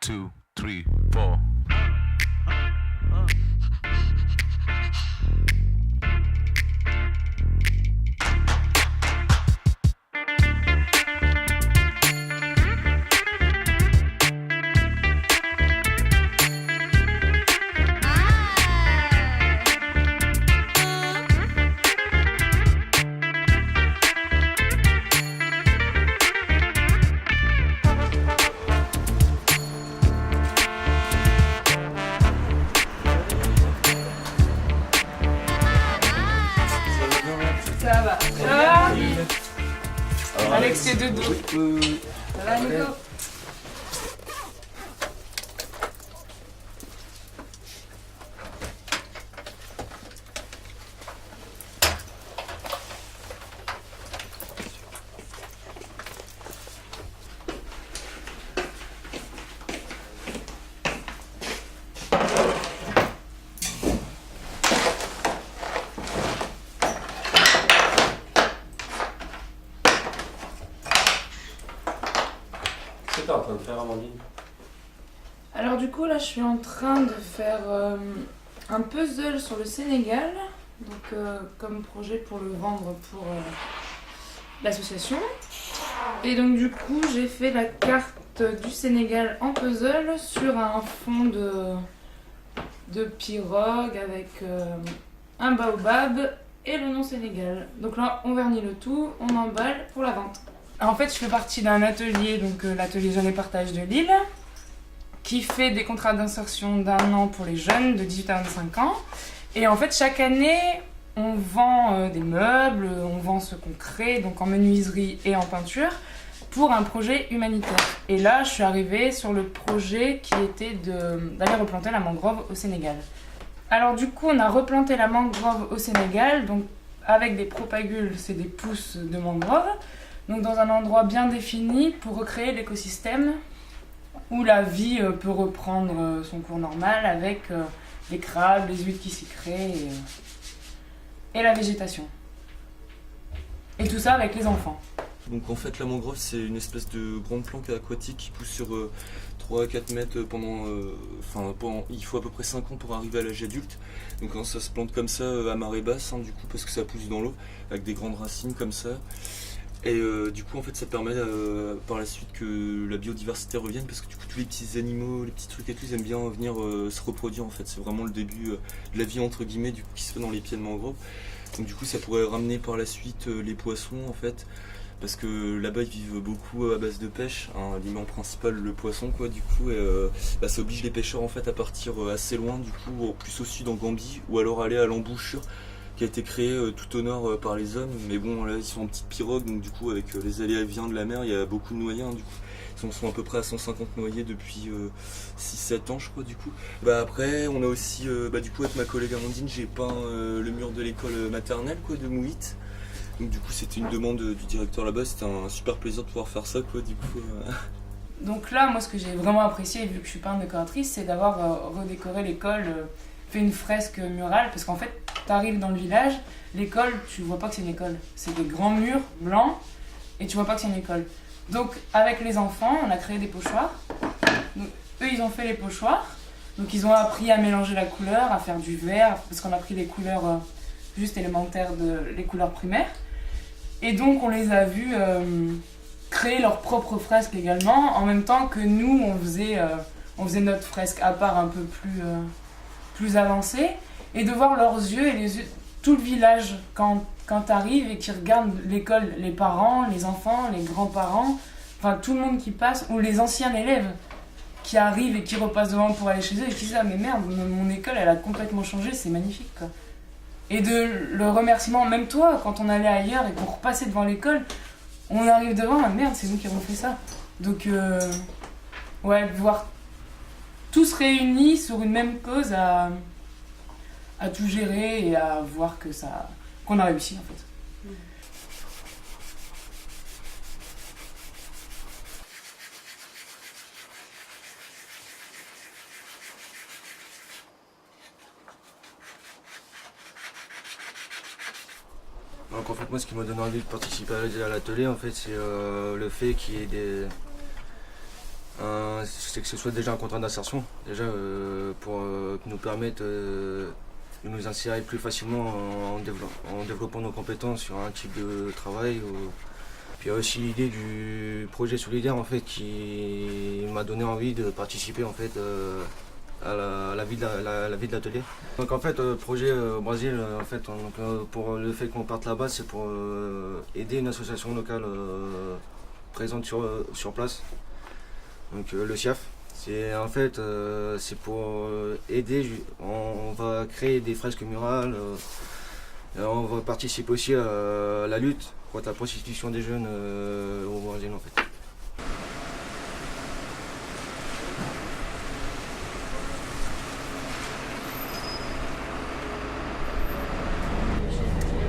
2, 3, 4. Ça va. Ça va Alex, c'est de dos. Ça va, Nico? Qu'est-ce que t'es en train de faire, Amandine? Alors du coup, là, je suis en train de faire un puzzle sur le Sénégal. Donc, comme projet pour le vendre pour l'association. Et donc du coup, j'ai fait la carte du Sénégal en puzzle sur un fond de pirogue avec un baobab et le nom Sénégal. Donc là, on vernit le tout, on emballe pour la vente. En fait, je fais partie d'un atelier, donc l'atelier Jeunes et Partage de Lille, qui fait des contrats d'insertion d'1 an pour les jeunes de 18 à 25 ans. Et en fait, chaque année, on vend des meubles, on vend ce qu'on crée, donc en menuiserie et en peinture, pour un projet humanitaire. Et là, je suis arrivée sur le projet qui était d'aller replanter la mangrove au Sénégal. Alors du coup, on a replanté la mangrove au Sénégal, donc avec des propagules, c'est des pousses de mangrove, donc dans un endroit bien défini pour recréer l'écosystème où la vie peut reprendre son cours normal avec les crabes, les huîtres qui s'y créent et la végétation. Et tout ça avec les enfants. Donc en fait la mangrove c'est une espèce de grande plante aquatique qui pousse sur 3 à 4 mètres pendant, il faut à peu près 5 ans pour arriver à l'âge adulte. Donc quand ça se plante comme ça à marée basse du coup parce que ça pousse dans l'eau avec des grandes racines comme ça. Et du coup en fait ça permet par la suite que la biodiversité revienne parce que du coup tous les petits animaux, les petits trucs et tout ils aiment bien venir se reproduire en fait. C'est vraiment le début de la vie entre guillemets du coup, qui se fait dans les pieds de mangrove. Donc du coup ça pourrait ramener par la suite les poissons en fait. Parce que là-bas ils vivent beaucoup à base de pêche, l'aliment principal le poisson quoi du coup et ça oblige les pêcheurs en fait à partir assez loin du coup plus au sud en Gambie ou alors aller à l'embouchure qui a été créée tout au nord par les hommes, mais bon là ils sont en petite pirogue donc du coup avec les aléas et viens de la mer il y a beaucoup de noyés du coup ils sont à peu près à 150 noyés depuis 6-7 ans je crois du coup. Après on a aussi du coup avec ma collègue Amandine j'ai peint le mur de l'école maternelle quoi de Mouhit. Donc du coup c'était une demande du directeur là-bas, c'était un super plaisir de pouvoir faire ça quoi du coup. Donc là, moi ce que j'ai vraiment apprécié, vu que je suis peintre décoratrice, c'est d'avoir redécoré l'école, fait une fresque murale, parce qu'en fait, t'arrives dans le village, l'école, tu vois pas que c'est une école. C'est des grands murs blancs, et tu vois pas que c'est une école. Donc avec les enfants, on a créé des pochoirs. Donc, eux, ils ont fait les pochoirs. Donc ils ont appris à mélanger la couleur, à faire du vert, parce qu'on a pris les couleurs juste élémentaires, les couleurs primaires. Et donc on les a vus créer leur propre fresque également, en même temps que nous on faisait notre fresque à part un peu plus avancée, et de voir leurs yeux et les yeux, tout le village quand t'arrives et qu'ils regardent l'école, les parents, les enfants, les grands-parents, enfin tout le monde qui passe, ou les anciens élèves qui arrivent et qui repassent devant pour aller chez eux et qui disent ah mais merde, mon école elle a complètement changé, c'est magnifique quoi. Et de le remerciement, même toi, quand on allait ailleurs et qu'on repassait devant l'école, on arrive devant, ah merde, c'est nous qui avons fait ça. Donc, ouais, voir tous réunis sur une même cause à tout gérer et à voir qu'on a réussi en fait. Donc en fait moi ce qui m'a donné envie de participer à l'atelier en fait c'est le fait qu'il y ait C'est que ce soit déjà un contrat d'insertion, déjà pour nous permettre de nous insérer plus facilement en développant nos compétences sur un type de travail. Puis il y a aussi l'idée du projet solidaire en fait qui m'a donné envie de participer en fait à la vie de l'atelier. Donc en fait le projet au Brésil en fait pour le fait qu'on parte là-bas c'est pour aider une association locale présente sur place. Donc le SIAF. C'est en fait c'est pour aider. On va créer des fresques murales. On va participer aussi à la lutte contre la prostitution des jeunes au Brésil en fait.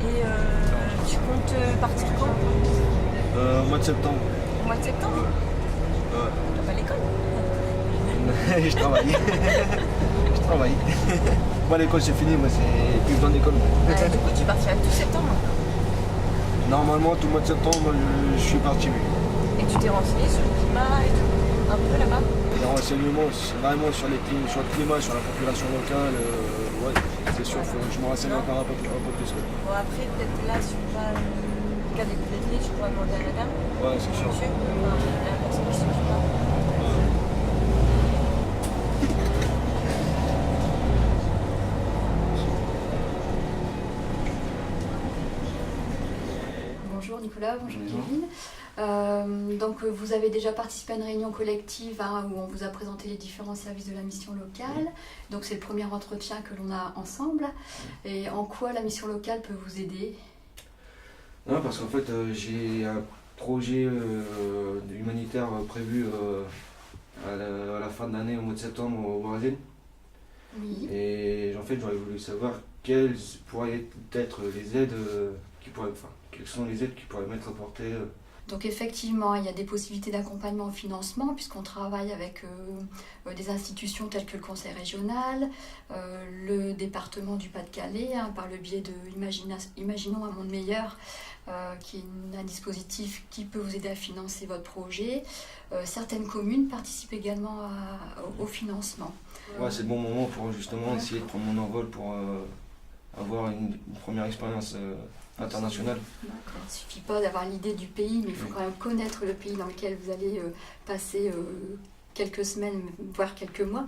Et tu comptes partir quand? Au mois de septembre. Au mois de septembre? Ouais. Tu vas pas à l'école? Je travaille. Je travaille. Moi l'école c'est fini, moi c'est plus dans l'école. Du coup tu partiras tout septembre? Normalement tout le mois de septembre moi, je suis parti. Et tu t'es renseigné sur le climat et tout? Un peu là-bas? Les renseignements c'est vraiment sur le climat, sur la population locale. Ouais, c'est sûr, je me renseigne encore un peu plus. Bon après peut-être là si tu vas qu'à début d'été tu pourras demander à la dame. Ouais c'est sûr. Monsieur, la personne qui s'occupe pas. Bonjour Nicolas, bonjour Kevin. Donc vous avez déjà participé à une réunion collective où on vous a présenté les différents services de la mission locale. Donc c'est le premier entretien que l'on a ensemble. Et en quoi la mission locale peut vous aider? Non, parce qu'en fait j'ai un projet humanitaire prévu à la fin de l'année, au mois de septembre au Brésil. Oui. Et en fait j'aurais voulu savoir quelles pourraient être les aides quelles sont les aides qui pourraient m'être apportées. Donc effectivement, il y a des possibilités d'accompagnement au financement puisqu'on travaille avec des institutions telles que le Conseil régional, le département du Pas-de-Calais, par le biais de Imaginons un monde meilleur, qui est un dispositif qui peut vous aider à financer votre projet. Certaines communes participent également au financement. Ouais, c'est le bon moment pour justement essayer de prendre mon envol pour avoir une première expérience internationale. D'accord. Il ne suffit pas d'avoir l'idée du pays, mais il faut quand même connaître le pays dans lequel vous allez passer quelques semaines, voire quelques mois.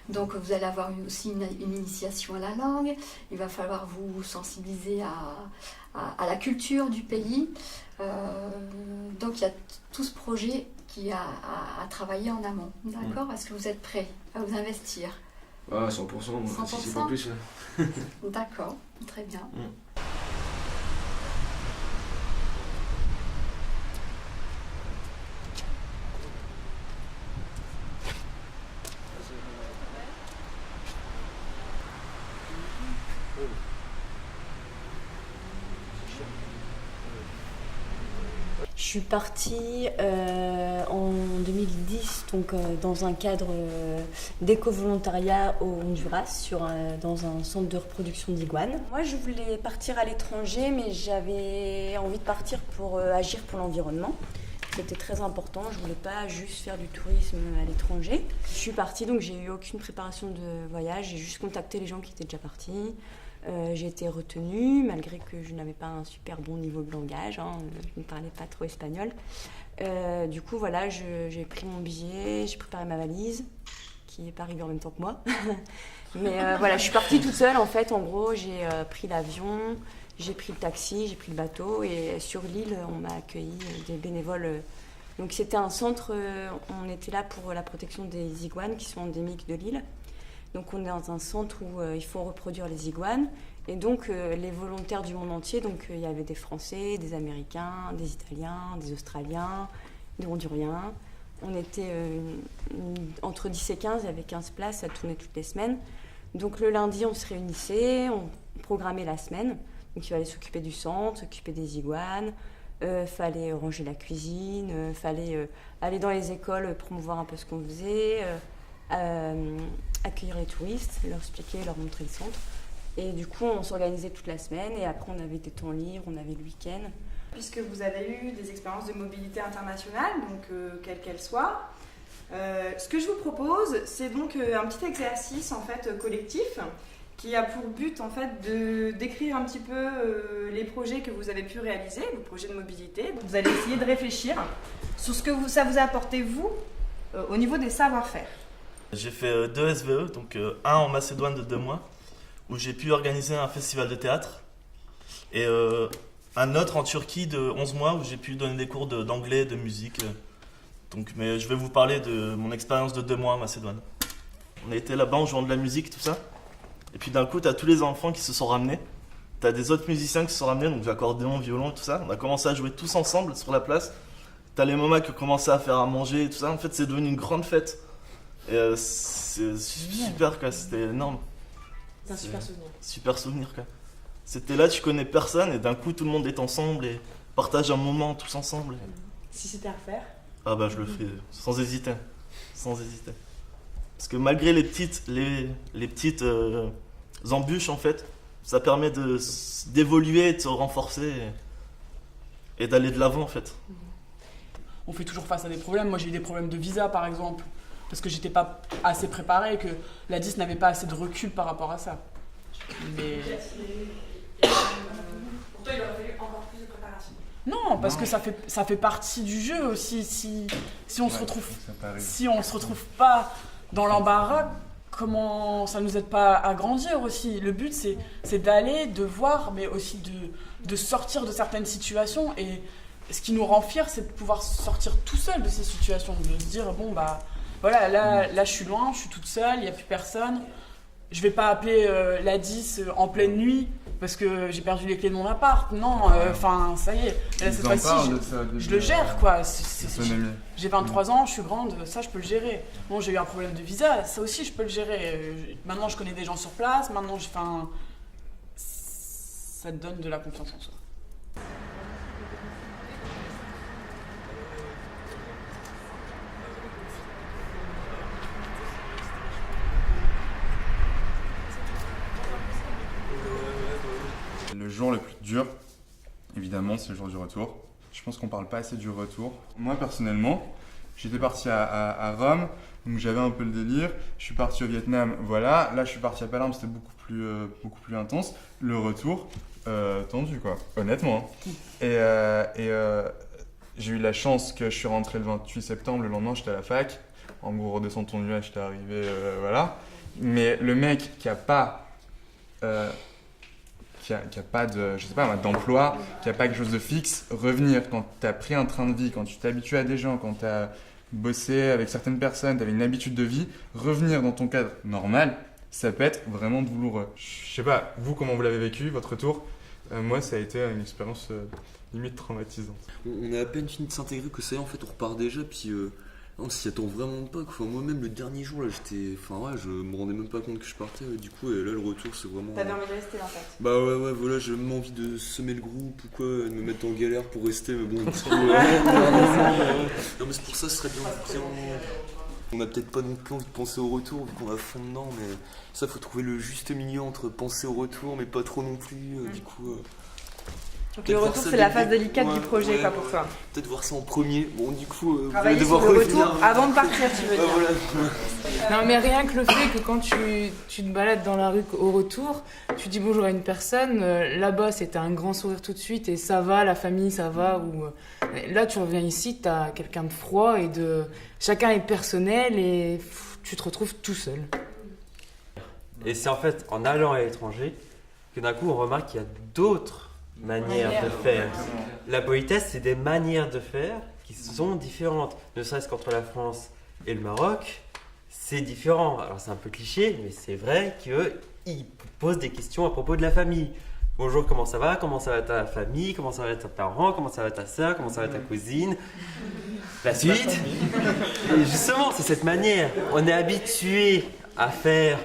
Donc vous allez avoir aussi une initiation à la langue, il va falloir vous sensibiliser à la culture du pays. Donc il y a tout ce projet qui a à travailler en amont. D'accord. Est-ce que vous êtes prêts à vous investir? Ah, 100%, moi, si c'est pas plus. D'accord, très bien. Je suis partie en 2010 donc, dans un cadre d'éco-volontariat au Honduras dans un centre de reproduction d'iguanes. Moi je voulais partir à l'étranger mais j'avais envie de partir pour agir pour l'environnement. C'était très important, je ne voulais pas juste faire du tourisme à l'étranger. Je suis partie donc j'ai eu aucune préparation de voyage, j'ai juste contacté les gens qui étaient déjà partis. J'ai été retenue malgré que je n'avais pas un super bon niveau de langage, je ne parlais pas trop espagnol. Du coup voilà, j'ai pris mon billet, j'ai préparé ma valise qui n'est pas arrivée en même temps que moi. Mais voilà, je suis partie toute seule en fait. En gros, j'ai pris l'avion, j'ai pris le taxi, j'ai pris le bateau et sur l'île, on m'a accueilli des bénévoles. Donc c'était un centre, on était là pour la protection des iguanes qui sont endémiques de l'île. Donc on est dans un centre où il faut reproduire les iguanes. Et donc les volontaires du monde entier, donc il y avait des Français, des Américains, des Italiens, des Australiens, des Honduriens. On était entre 10 et 15, il y avait 15 places, ça tournait toutes les semaines. Donc le lundi, on se réunissait, on programmait la semaine. Donc il fallait s'occuper du centre, s'occuper des iguanes, fallait ranger la cuisine, fallait aller dans les écoles, promouvoir un peu ce qu'on faisait, accueillir les touristes, leur expliquer, leur montrer le centre. Et du coup, on s'organisait toute la semaine et après, on avait des temps libres, on avait le week-end. Puisque vous avez eu des expériences de mobilité internationale, donc quelles qu'elles soient, Ce que je vous propose, c'est donc un petit exercice en fait collectif qui a pour but en fait de décrire un petit peu les projets que vous avez pu réaliser, vos projets de mobilité. Vous allez essayer de réfléchir sur ce que ça vous a apporté vous au niveau des savoir-faire. J'ai fait 2 SVE, donc un en Macédoine de 2 mois, où j'ai pu organiser un festival de théâtre, et un autre en Turquie de 11 mois, où j'ai pu donner des cours d'anglais, de musique. Mais je vais vous parler de mon expérience de 2 mois en Macédoine. On a été là-bas en jouant de la musique, tout ça. Et puis d'un coup, t'as tous les enfants qui se sont ramenés. T'as des autres musiciens qui se sont ramenés, donc accordéon, violon, tout ça. On a commencé à jouer tous ensemble sur la place. T'as les mamas qui ont commencé à faire à manger et tout ça. En fait, c'est devenu une grande fête. Et c'est super, quoi. C'était énorme. C'est un super souvenir. Super souvenir, quoi. C'était là, tu connais personne, et d'un coup, tout le monde est ensemble et partage un moment tous ensemble. Si c'était à refaire? Ah bah je le fais sans hésiter, sans hésiter. Parce que malgré les petites embûches en fait, ça permet d'évoluer, de se renforcer et d'aller de l'avant en fait. On fait toujours face à des problèmes. Moi j'ai eu des problèmes de visa par exemple, parce que j'étais pas assez préparée, que la DIS n'avait pas assez de recul par rapport à ça. Mais... Pour toi il aurait fallu encore plus de préparation. Non, parce que ça fait partie du jeu aussi. Si on se retrouve pas dans l'embarras, comment ça nous aide pas à grandir aussi. Le but c'est d'aller, de voir, mais aussi de sortir de certaines situations. Et ce qui nous rend fiers, c'est de pouvoir sortir tout seul de ces situations, de se dire bon bah voilà, là je suis loin, je suis toute seule, il n'y a plus personne. Je vais pas appeler la 10 en pleine nuit parce que j'ai perdu les clés de mon appart. Non, ça y est. Là, cette fois-ci, je le gère, quoi. J'ai 23 ans, je suis grande, ça, je peux le gérer. Bon, j'ai eu un problème de visa, ça aussi, je peux le gérer. Maintenant, je connais des gens sur place. Maintenant, ça te donne de la confiance en soi. Le jour le plus dur, évidemment, c'est le jour du retour. Je pense qu'on parle pas assez du retour. Moi, personnellement, j'étais parti à Rome, donc j'avais un peu le délire. Je suis parti au Vietnam, voilà. Là, je suis parti à Palerme, c'était beaucoup plus intense. Le retour, tendu, quoi, honnêtement. Et j'ai eu la chance que je suis rentré le 28 septembre, le lendemain, j'étais à la fac. En gros, redescends ton nuage, j'étais arrivé, voilà. Mais le mec qui a pas... qui a pas de, je sais pas, d'emploi, qui a pas quelque chose de fixe, revenir quand tu as pris un train de vie, quand tu t'es habitué à des gens, quand tu as bossé avec certaines personnes, tu avais une habitude de vie, revenir dans ton cadre normal, ça peut être vraiment douloureux. Je sais pas, vous, comment vous l'avez vécu, votre retour? Moi, ça a été une expérience limite traumatisante. On a à peine fini de s'intégrer que ça y est, en fait, on repart déjà, puis on s'y attend vraiment pas. Enfin, moi-même, le dernier jour, là, je me rendais même pas compte que je partais. Du coup, et là, le retour, c'est vraiment. T'avais envie de rester en fait? Bah ouais, voilà, j'ai même envie de semer le groupe ou quoi, de me mettre en galère pour rester, mais bon, non, mais c'est pour ça, ce serait bien. On a peut-être pas non plus envie de penser au retour, vu qu'on est à fond dedans, mais ça, faut trouver le juste milieu entre penser au retour, mais pas trop non plus, du coup. Donc le retour, c'est la phase délicate du projet, quoi, pour toi. Peut-être voir ça en premier. Bon, du coup, travailler sur le retour avant de partir, tu veux dire. Voilà. Non, mais rien que le fait que quand tu te balades dans la rue au retour, tu dis bonjour à une personne, là-bas c'était un grand sourire tout de suite et ça va, la famille ça va. Ou là tu reviens ici, t'as quelqu'un de froid et chacun est personnel et tu te retrouves tout seul. Et c'est en fait en allant à l'étranger que d'un coup on remarque qu'il y a d'autres manières de faire. La politesse, c'est des manières de faire qui sont différentes. Ne serait-ce qu'entre la France et le Maroc, c'est différent. Alors c'est un peu cliché, mais c'est vrai qu'ils posent des questions à propos de la famille. Bonjour, comment ça va? Comment ça va ta famille? Comment ça va tes parents? Comment ça va ta soeur? Comment ça va ta cousine? La suite. Et justement, c'est cette manière. On est habitué à faire...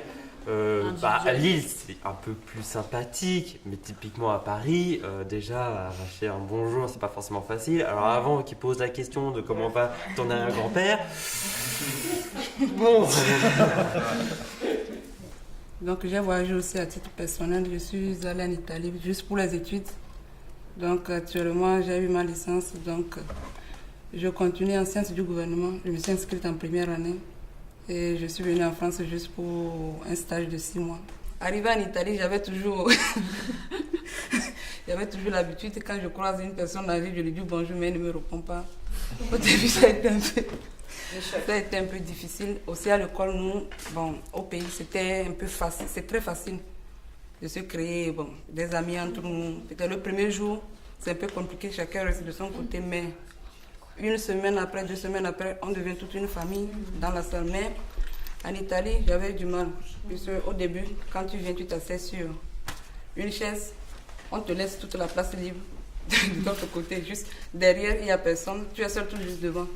à Lille, c'est un peu plus sympathique, mais typiquement à Paris, déjà, arracher un bonjour, c'est pas forcément facile. Alors avant qu'ils posent la question de comment va ton arrière-grand-père, bon. Donc j'ai voyagé aussi à titre personnel, je suis allée en Italie juste pour les études. Donc actuellement, j'ai eu ma licence, donc Je continue en sciences du gouvernement. Je me suis inscrite en première année. Et je suis venue en France juste pour un stage de 6 mois. Arrivée en Italie, j'avais toujours l'habitude, quand je croise une personne âgée, je lui dis bonjour, mais elle ne me répond pas. Au début, ça a été un peu difficile. Aussi à l'école, nous, au pays, c'était un peu facile, c'est très facile de se créer des amis entre nous. Peut-être le premier jour, c'est un peu compliqué, chacun reste de son côté, mais une semaine après, 2 semaines après, on devient toute une famille dans la salle. Mais en Italie, j'avais du mal. Puisque au début, quand tu viens, tu t'assieds sur une chaise, on te laisse toute la place libre de l'autre côté. Juste derrière, il n'y a personne. Tu es seul tout juste devant.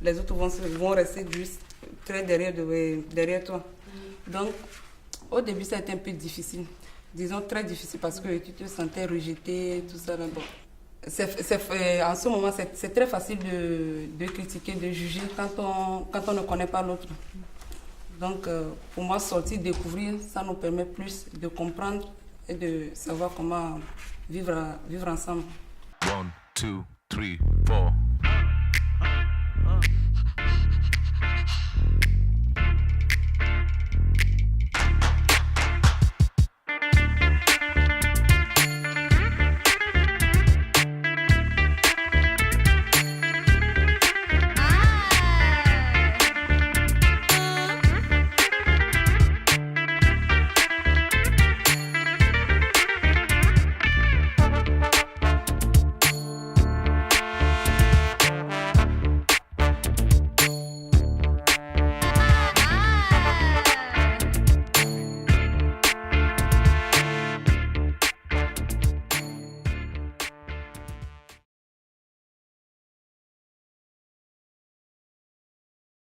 Les autres vont rester juste très derrière toi. Donc, au début, ça a été un peu difficile. Disons très difficile parce que tu te sentais rejeté, tout ça. Bon. En ce moment, c'est très facile de critiquer, de juger quand on ne connaît pas l'autre. Donc, pour moi, sortir, découvrir, ça nous permet plus de comprendre et de savoir comment vivre ensemble. 1, 2, 3, 4.